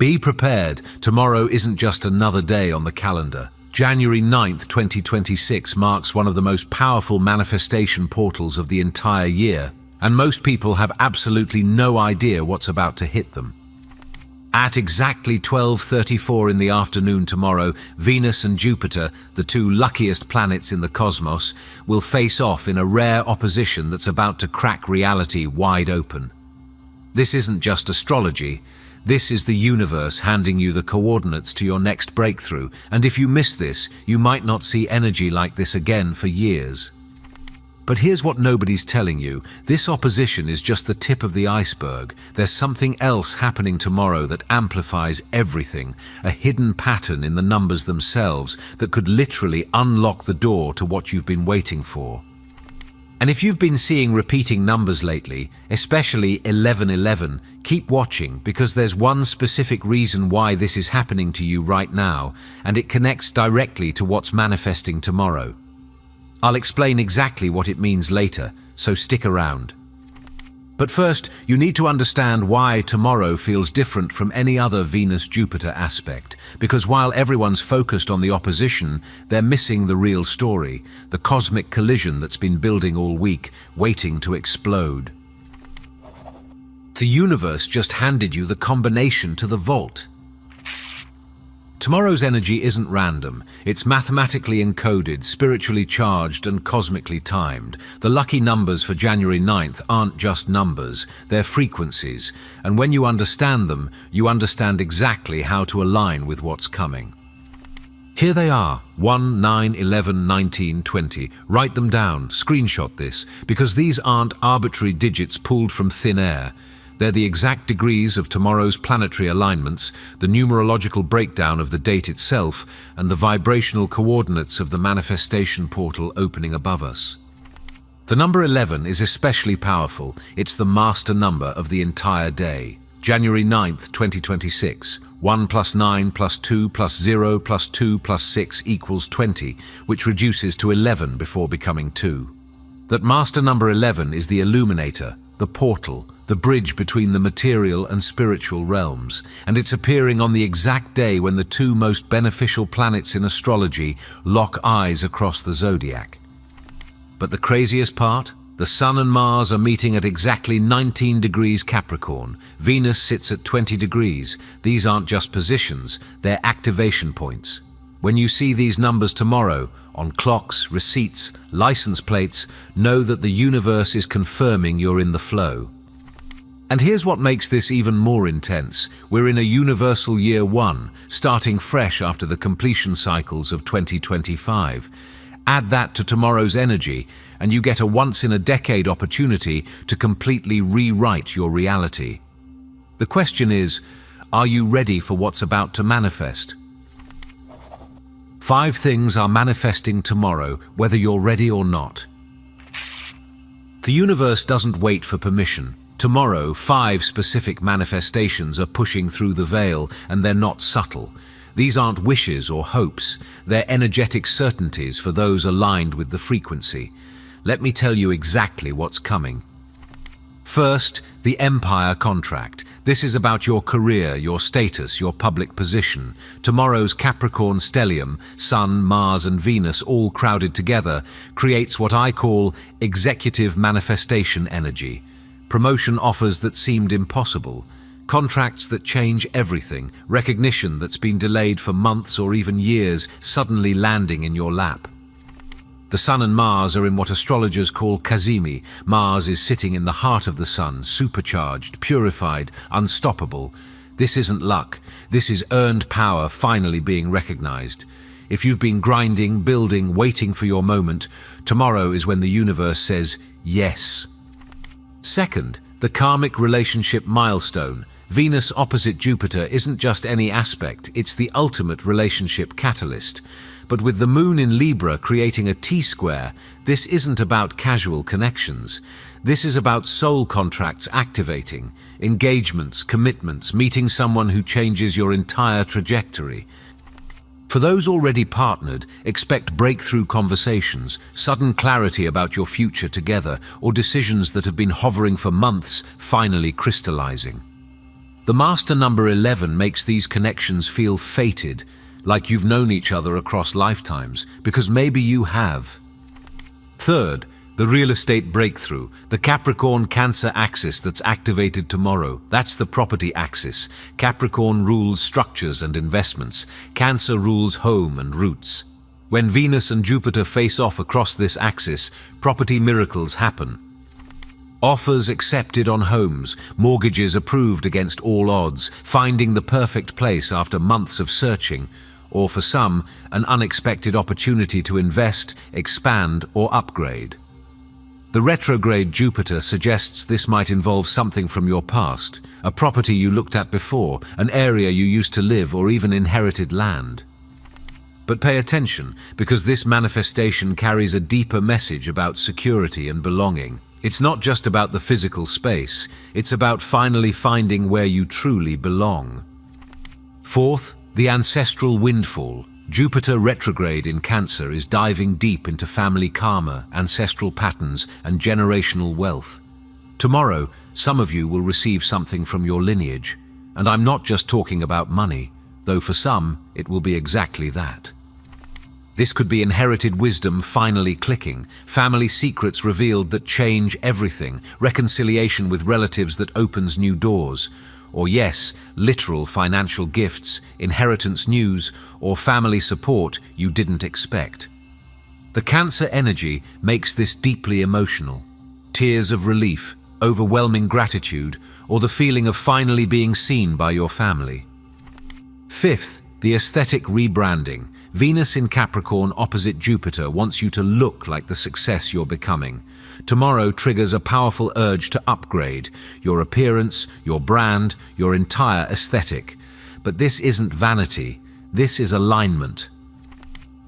Be prepared, tomorrow isn't just another day on the calendar. January 9th, 2026 marks one of the most powerful manifestation portals of the entire year, and most people have absolutely no idea what's about to hit them. At exactly 12:34 in the afternoon tomorrow, Venus and Jupiter, the two luckiest planets in the cosmos, will face off in a rare opposition that's about to crack reality wide open. This isn't just astrology. This is the universe handing you the coordinates to your next breakthrough, and if you miss this, you might not see energy like this again for years. But here's what nobody's telling you. This opposition is just the tip of the iceberg. There's something else happening tomorrow that amplifies everything, a hidden pattern in the numbers themselves that could literally unlock the door to what you've been waiting for. And if you've been seeing repeating numbers lately, especially 1111, keep watching, because there's one specific reason why this is happening to you right now, and it connects directly to what's manifesting tomorrow. I'll explain exactly what it means later, so stick around. But first, you need to understand why tomorrow feels different from any other Venus-Jupiter aspect, because while everyone's focused on the opposition, they're missing the real story, the cosmic collision that's been building all week, waiting to explode. The universe just handed you the combination to the vault. Tomorrow's energy isn't random. It's mathematically encoded, spiritually charged, and cosmically timed. The lucky numbers for January 9th aren't just numbers, they're frequencies. And when you understand them, you understand exactly how to align with what's coming. Here they are, 1, 9, 11, 19, 20. Write them down, screenshot this, because these aren't arbitrary digits pulled from thin air. They're the exact degrees of tomorrow's planetary alignments, the numerological breakdown of the date itself, and the vibrational coordinates of the manifestation portal opening above us. The number 11 is especially powerful. It's the master number of the entire day. January 9th, 2026. 1 plus 9 plus 2 plus 0 plus 2 plus 6 equals 20, which reduces to 11 before becoming 2. That master number 11 is the illuminator, the portal, the bridge between the material and spiritual realms, and it's appearing on the exact day when the two most beneficial planets in astrology lock eyes across the zodiac. But the craziest part? The Sun and Mars are meeting at exactly 19 degrees Capricorn. Venus sits at 20 degrees. These aren't just positions, they're activation points. When you see these numbers tomorrow, on clocks, receipts, license plates, know that the universe is confirming you're in the flow. And here's what makes this even more intense. We're in a universal year 1, starting fresh after the completion cycles of 2025. Add that to tomorrow's energy, and you get a once-in-a-decade opportunity to completely rewrite your reality. The question is, are you ready for what's about to manifest? 5 things are manifesting tomorrow, whether you're ready or not. The universe doesn't wait for permission. Tomorrow, 5 specific manifestations are pushing through the veil, and they're not subtle. These aren't wishes or hopes. They're energetic certainties for those aligned with the frequency. Let me tell you exactly what's coming. First, the Empire contract. This is about your career, your status, your public position. Tomorrow's Capricorn stellium, Sun, Mars and Venus all crowded together, creates what I call executive manifestation energy. Promotion offers that seemed impossible. Contracts that change everything. Recognition that's been delayed for months or even years suddenly landing in your lap. The Sun and Mars are in what astrologers call Kazimi. Mars is sitting in the heart of the Sun, supercharged, purified, unstoppable. This isn't luck. This is earned power finally being recognized. If you've been grinding, building, waiting for your moment, tomorrow is when the universe says yes. Second, the karmic relationship milestone. Venus opposite Jupiter isn't just any aspect, it's the ultimate relationship catalyst. But with the moon in Libra creating a T-square, this isn't about casual connections. This is about soul contracts activating, engagements, commitments, meeting someone who changes your entire trajectory. For those already partnered, expect breakthrough conversations, sudden clarity about your future together, or decisions that have been hovering for months finally crystallizing. The master number 11 makes these connections feel fated, like you've known each other across lifetimes, because maybe you have. Third, the real estate breakthrough, the Capricorn-Cancer axis that's activated tomorrow. That's the property axis. Capricorn rules structures and investments. Cancer rules home and roots. When Venus and Jupiter face off across this axis, property miracles happen. Offers accepted on homes, mortgages approved against all odds, finding the perfect place after months of searching, or for some, an unexpected opportunity to invest, expand, or upgrade. The retrograde Jupiter suggests this might involve something from your past, a property you looked at before, an area you used to live, or even inherited land. But pay attention, because this manifestation carries a deeper message about security and belonging. It's not just about the physical space, it's about finally finding where you truly belong. Fourth, the ancestral windfall. Jupiter retrograde in Cancer is diving deep into family karma, ancestral patterns, and generational wealth. Tomorrow, some of you will receive something from your lineage, and I'm not just talking about money, though for some, it will be exactly that. This could be inherited wisdom finally clicking, family secrets revealed that change everything, reconciliation with relatives that opens new doors, or yes, literal financial gifts, inheritance news, or family support you didn't expect. The Cancer energy makes this deeply emotional. Tears of relief, overwhelming gratitude, or the feeling of finally being seen by your family. Fifth, the aesthetic rebranding. Venus in Capricorn opposite Jupiter wants you to look like the success you're becoming. Tomorrow triggers a powerful urge to upgrade your appearance, your brand, your entire aesthetic. But this isn't vanity, this is alignment.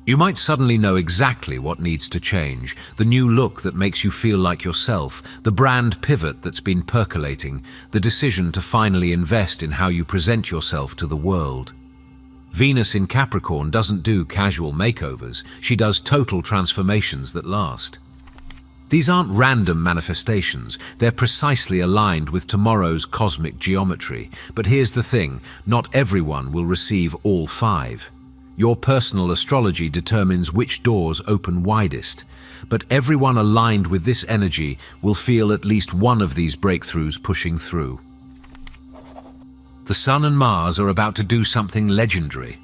You might suddenly know exactly what needs to change, the new look that makes you feel like yourself, the brand pivot that's been percolating, the decision to finally invest in how you present yourself to the world. Venus in Capricorn doesn't do casual makeovers, she does total transformations that last. These aren't random manifestations, they're precisely aligned with tomorrow's cosmic geometry. But here's the thing, not everyone will receive all five. Your personal astrology determines which doors open widest, but everyone aligned with this energy will feel at least one of these breakthroughs pushing through. The Sun and Mars are about to do something legendary.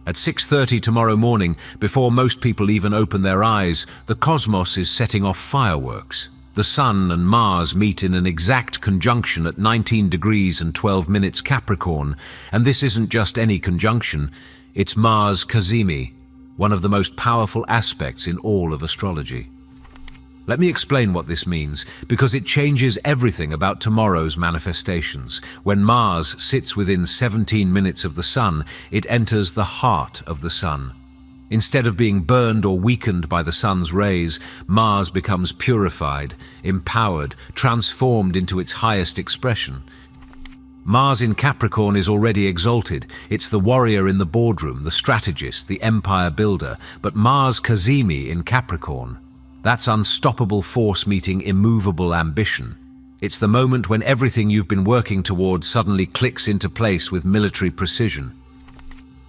At 6:30 tomorrow morning, before most people even open their eyes, the cosmos is setting off fireworks. The Sun and Mars meet in an exact conjunction at 19 degrees and 12 minutes Capricorn, and this isn't just any conjunction, it's Mars Cazimi, one of the most powerful aspects in all of astrology. Let me explain what this means, because it changes everything about tomorrow's manifestations. When Mars sits within 17 minutes of the Sun, it enters the heart of the Sun. Instead of being burned or weakened by the Sun's rays, Mars becomes purified, empowered, transformed into its highest expression. Mars in Capricorn is already exalted. It's the warrior in the boardroom, the strategist, the empire builder. But Mars Cazimi in Capricorn, that's unstoppable force meeting immovable ambition. It's the moment when everything you've been working toward suddenly clicks into place with military precision.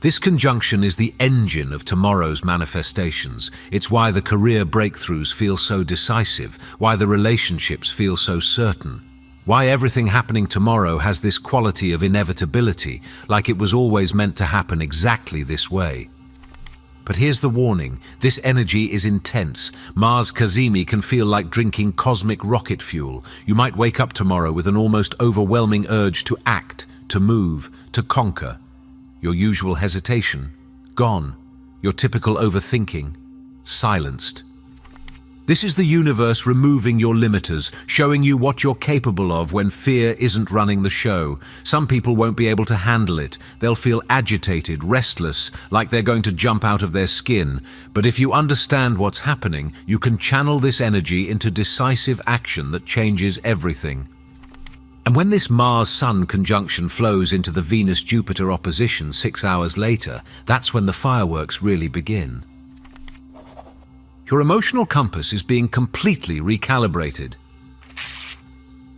This conjunction is the engine of tomorrow's manifestations. It's why the career breakthroughs feel so decisive, why the relationships feel so certain, why everything happening tomorrow has this quality of inevitability, like it was always meant to happen exactly this way. But here's the warning, this energy is intense. Mars Cazimi can feel like drinking cosmic rocket fuel. You might wake up tomorrow with an almost overwhelming urge to act, to move, to conquer. Your usual hesitation, gone. Your typical overthinking, silenced. This is the universe removing your limiters, showing you what you're capable of when fear isn't running the show. Some people won't be able to handle it. They'll feel agitated, restless, like they're going to jump out of their skin. But if you understand what's happening, you can channel this energy into decisive action that changes everything. And when this Mars-Sun conjunction flows into the Venus-Jupiter opposition 6 hours later, that's when the fireworks really begin. Your emotional compass is being completely recalibrated.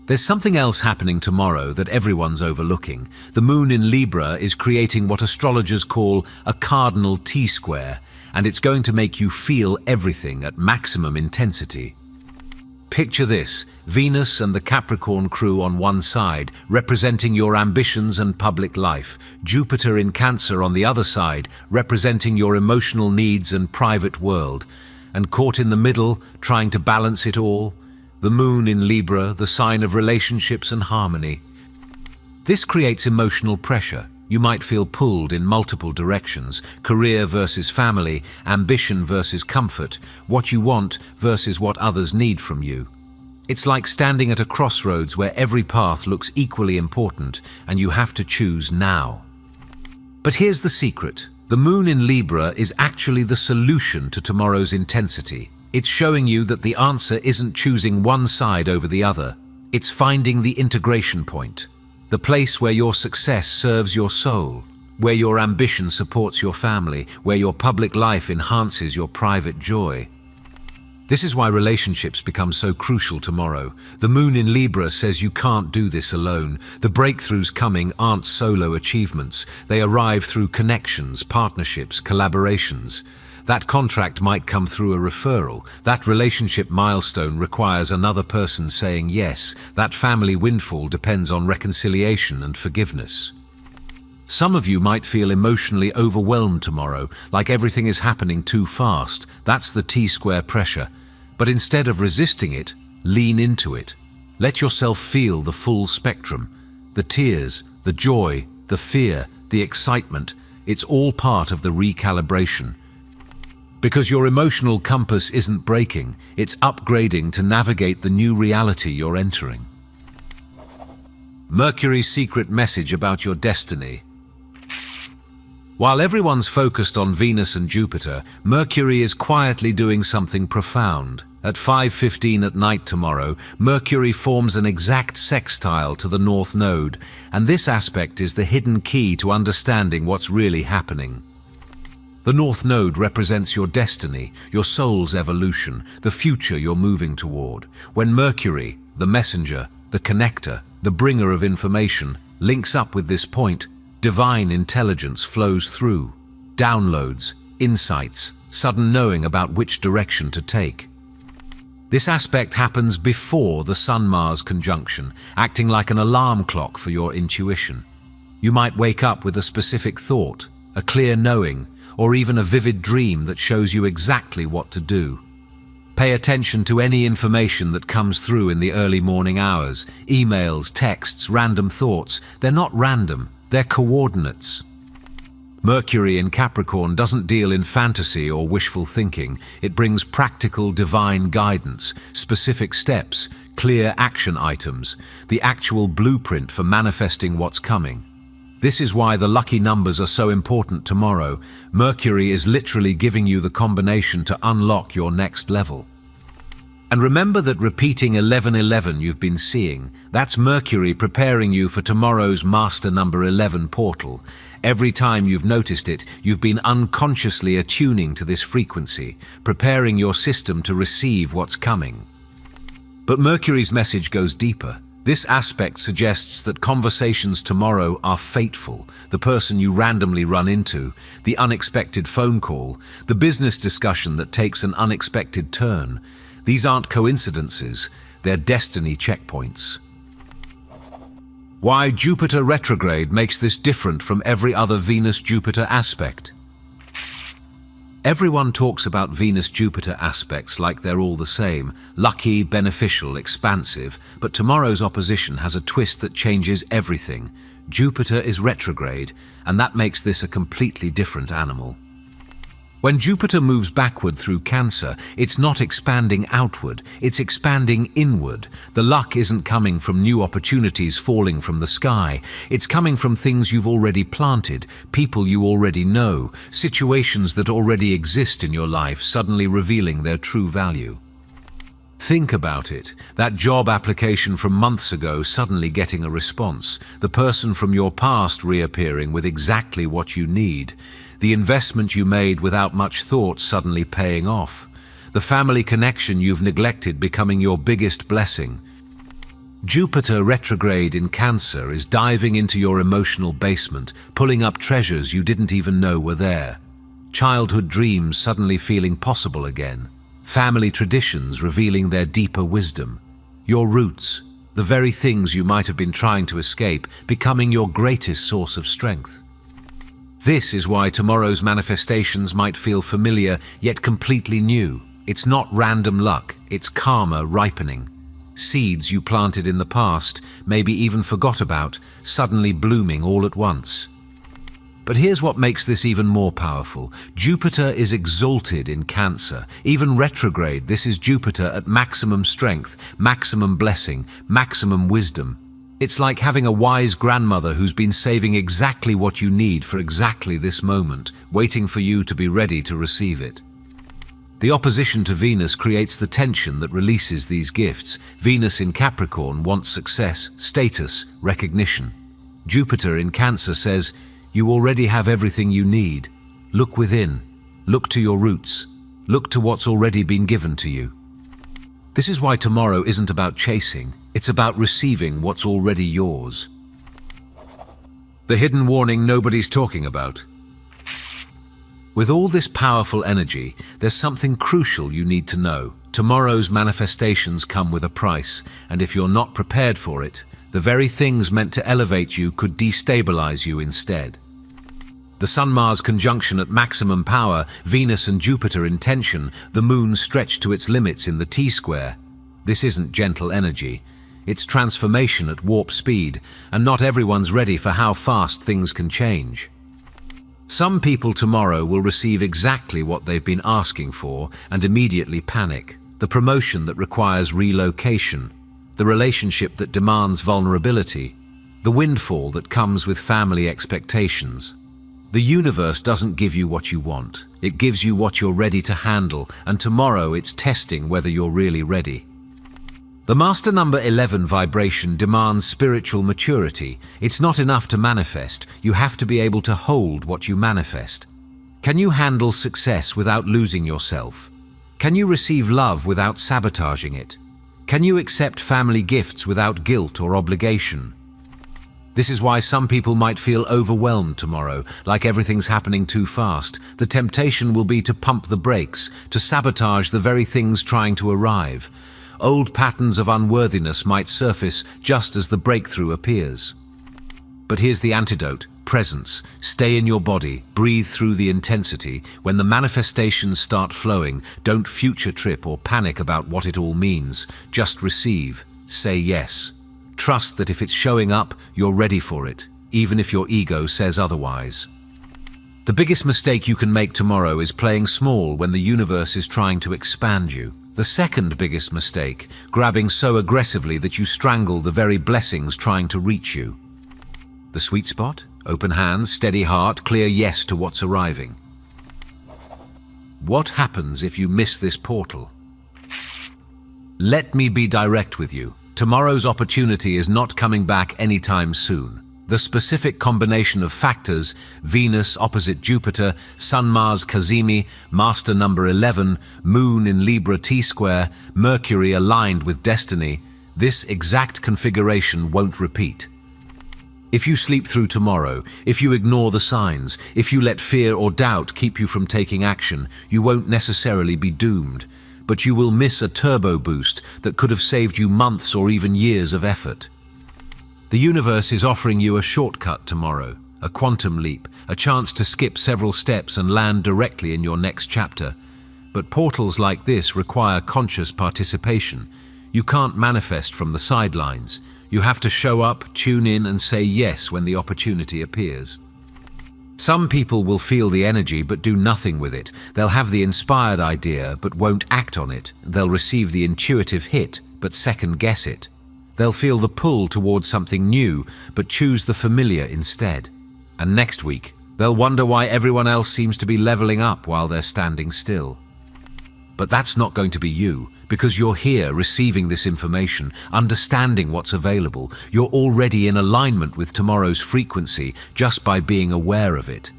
There's something else happening tomorrow that everyone's overlooking. The moon in Libra is creating what astrologers call a cardinal T-square, and it's going to make you feel everything at maximum intensity. Picture this: Venus and the Capricorn crew on one side, representing your ambitions and public life. Jupiter in Cancer on the other side, representing your emotional needs and private world. And caught in the middle, trying to balance it all, the moon in Libra, the sign of relationships and harmony. This creates emotional pressure. You might feel pulled in multiple directions: career versus family, ambition versus comfort, what you want versus what others need from you. It's like standing at a crossroads where every path looks equally important and you have to choose now. But here's the secret. The moon in Libra is actually the solution to tomorrow's intensity. It's showing you that the answer isn't choosing one side over the other. It's finding the integration point. The place where your success serves your soul, where your ambition supports your family, where your public life enhances your private joy. This is why relationships become so crucial tomorrow. The moon in Libra says you can't do this alone. The breakthroughs coming aren't solo achievements. They arrive through connections, partnerships, collaborations. That contract might come through a referral. That relationship milestone requires another person saying yes. That family windfall depends on reconciliation and forgiveness. Some of you might feel emotionally overwhelmed tomorrow, like everything is happening too fast. That's the T-square pressure. But instead of resisting it, lean into it. Let yourself feel the full spectrum. The tears, the joy, the fear, the excitement. It's all part of the recalibration. Because your emotional compass isn't breaking, it's upgrading to navigate the new reality you're entering. Mercury's secret message about your destiny. While everyone's focused on Venus and Jupiter, Mercury is quietly doing something profound. At 5:15 at night tomorrow, Mercury forms an exact sextile to the North Node, and this aspect is the hidden key to understanding what's really happening. The North Node represents your destiny, your soul's evolution, the future you're moving toward. When Mercury, the messenger, the connector, the bringer of information, links up with this point, divine intelligence flows through. Downloads, insights, sudden knowing about which direction to take. This aspect happens before the Sun-Mars conjunction, acting like an alarm clock for your intuition. You might wake up with a specific thought, a clear knowing, or even a vivid dream that shows you exactly what to do. Pay attention to any information that comes through in the early morning hours. Emails, texts, random thoughts. They're not random, they're coordinates. Mercury in Capricorn doesn't deal in fantasy or wishful thinking. It brings practical divine guidance, specific steps, clear action items, the actual blueprint for manifesting what's coming. This is why the lucky numbers are so important tomorrow. Mercury is literally giving you the combination to unlock your next level. And remember that repeating 1111 you've been seeing, that's Mercury preparing you for tomorrow's master number 11 portal. Every time you've noticed it, you've been unconsciously attuning to this frequency, preparing your system to receive what's coming. But Mercury's message goes deeper. This aspect suggests that conversations tomorrow are fateful. The person you randomly run into, the unexpected phone call, the business discussion that takes an unexpected turn. These aren't coincidences, they're destiny checkpoints. Why Jupiter retrograde makes this different from every other Venus-Jupiter aspect. Everyone talks about Venus-Jupiter aspects like they're all the same, lucky, beneficial, expansive, but tomorrow's opposition has a twist that changes everything. Jupiter is retrograde, and that makes this a completely different animal. When Jupiter moves backward through Cancer, it's not expanding outward, it's expanding inward. The luck isn't coming from new opportunities falling from the sky. It's coming from things you've already planted, people you already know, situations that already exist in your life suddenly revealing their true value. Think about it. That job application from months ago suddenly getting a response. The person from your past reappearing with exactly what you need. The investment you made without much thought suddenly paying off. The family connection you've neglected becoming your biggest blessing. Jupiter retrograde in Cancer is diving into your emotional basement, pulling up treasures you didn't even know were there. Childhood dreams suddenly feeling possible again. Family traditions revealing their deeper wisdom. Your roots, the very things you might have been trying to escape, becoming your greatest source of strength. This is why tomorrow's manifestations might feel familiar, yet completely new. It's not random luck, it's karma ripening. Seeds you planted in the past, maybe even forgot about, suddenly blooming all at once. But here's what makes this even more powerful. Jupiter is exalted in Cancer. Even retrograde, this is Jupiter at maximum strength, maximum blessing, maximum wisdom. It's like having a wise grandmother who's been saving exactly what you need for exactly this moment, waiting for you to be ready to receive it. The opposition to Venus creates the tension that releases these gifts. Venus in Capricorn wants success, status, recognition. Jupiter in Cancer says, you already have everything you need. Look within. Look to your roots. Look to what's already been given to you. This is why tomorrow isn't about chasing. It's about receiving what's already yours. The hidden warning nobody's talking about. With all this powerful energy, there's something crucial you need to know. Tomorrow's manifestations come with a price, and if you're not prepared for it, the very things meant to elevate you could destabilize you instead. The Sun-Mars conjunction at maximum power, Venus and Jupiter in tension, the moon stretched to its limits in the T-square. This isn't gentle energy. It's transformation at warp speed, and not everyone's ready for how fast things can change. Some people tomorrow will receive exactly what they've been asking for and immediately panic. The promotion that requires relocation, the relationship that demands vulnerability, the windfall that comes with family expectations. The universe doesn't give you what you want. It gives you what you're ready to handle, and tomorrow it's testing whether you're really ready. The master number 11 vibration demands spiritual maturity. It's not enough to manifest. You have to be able to hold what you manifest. Can you handle success without losing yourself? Can you receive love without sabotaging it? Can you accept family gifts without guilt or obligation? This is why some people might feel overwhelmed tomorrow, like everything's happening too fast. The temptation will be to pump the brakes, to sabotage the very things trying to arrive. Old patterns of unworthiness might surface just as the breakthrough appears. But here's the antidote: presence. Stay in your body, breathe through the intensity. When the manifestations start flowing, don't future trip or panic about what it all means. Just receive. Say yes. Trust that if it's showing up, you're ready for it, even if your ego says otherwise. The biggest mistake you can make tomorrow is playing small when the universe is trying to expand you. The second biggest mistake, grabbing so aggressively that you strangle the very blessings trying to reach you. The sweet spot? Open hands, steady heart, clear yes to what's arriving. What happens if you miss this portal? Let me be direct with you. Tomorrow's opportunity is not coming back anytime soon. The specific combination of factors, Venus opposite Jupiter, Sun-Mars Cazimi, master number 11, Moon in Libra T-square, Mercury aligned with destiny, this exact configuration won't repeat. If you sleep through tomorrow, if you ignore the signs, if you let fear or doubt keep you from taking action, you won't necessarily be doomed, but you will miss a turbo boost that could have saved you months or even years of effort. The universe is offering you a shortcut tomorrow, a quantum leap, a chance to skip several steps and land directly in your next chapter. But portals like this require conscious participation. You can't manifest from the sidelines. You have to show up, tune in, and say yes when the opportunity appears. Some people will feel the energy but do nothing with it. They'll have the inspired idea but won't act on it. They'll receive the intuitive hit but second guess it. They'll feel the pull towards something new, but choose the familiar instead. And next week, they'll wonder why everyone else seems to be leveling up while they're standing still. But that's not going to be you, because you're here receiving this information, understanding what's available. You're already in alignment with tomorrow's frequency just by being aware of it.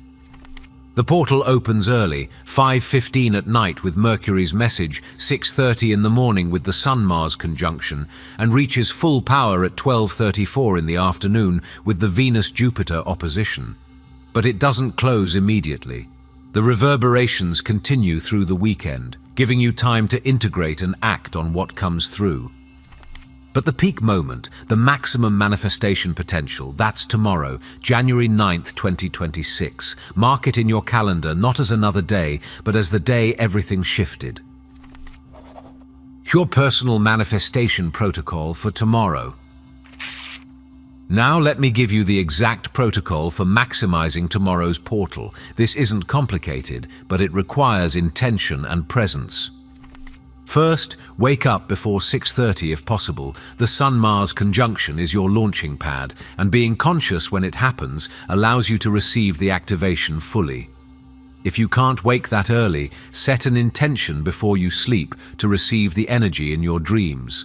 The portal opens early, 5:15 at night with Mercury's message, 6:30 in the morning with the Sun-Mars conjunction, and reaches full power at 12:34 in the afternoon with the Venus-Jupiter opposition. But it doesn't close immediately. The reverberations continue through the weekend, giving you time to integrate and act on what comes through. But the peak moment, the maximum manifestation potential, that's tomorrow, January 9th, 2026. Mark it in your calendar not as another day, but as the day everything shifted. Your personal manifestation protocol for tomorrow. Now let me give you the exact protocol for maximizing tomorrow's portal. This isn't complicated, but it requires intention and presence. First, wake up before 6:30 if possible. The Sun-Mars conjunction is your launching pad, and being conscious when it happens allows you to receive the activation fully. If you can't wake that early, set an intention before you sleep to receive the energy in your dreams.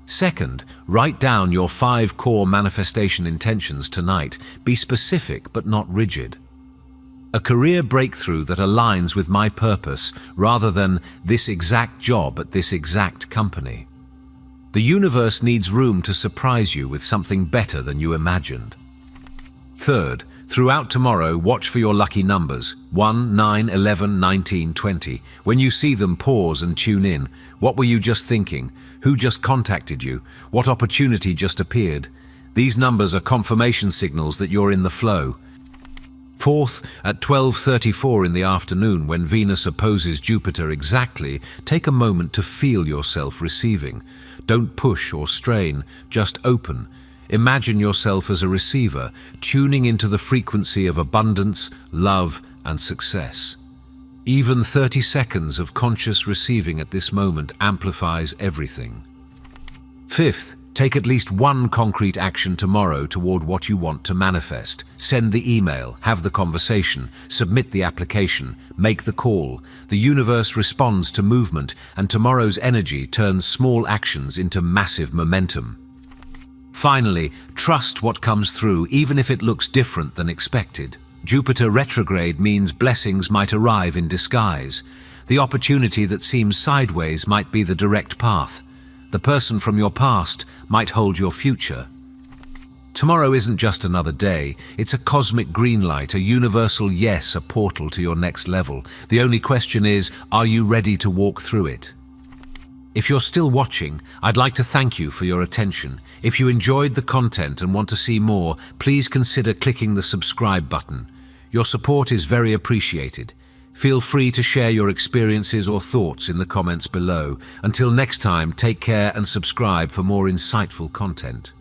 Second, write down your 5 core manifestation intentions tonight. Be specific but not rigid. A career breakthrough that aligns with my purpose rather than this exact job at this exact company. The universe needs room to surprise you with something better than you imagined. Third, throughout tomorrow, watch for your lucky numbers 1, 9, 11, 19, 20. When you see them, pause and tune in. What were you just thinking? Who just contacted you? What opportunity just appeared? These numbers are confirmation signals that you're in the flow. Fourth, at 12:34 in the afternoon when Venus opposes Jupiter exactly, take a moment to feel yourself receiving. Don't push or strain, just open. Imagine yourself as a receiver, tuning into the frequency of abundance, love, and success. Even 30 seconds of conscious receiving at this moment amplifies everything. Fifth, take at least one concrete action tomorrow toward what you want to manifest. Send the email, have the conversation, submit the application, make the call. The universe responds to movement, and tomorrow's energy turns small actions into massive momentum. Finally, trust what comes through, even if it looks different than expected. Jupiter retrograde means blessings might arrive in disguise. The opportunity that seems sideways might be the direct path. The person from your past might hold your future. Tomorrow isn't just another day, it's a cosmic green light, a universal yes, a portal to your next level. The only question is, are you ready to walk through it? If you're still watching, I'd like to thank you for your attention. If you enjoyed the content and want to see more, please consider clicking the subscribe button. Your support is very appreciated. Feel free to share your experiences or thoughts in the comments below. Until next time, take care and subscribe for more insightful content.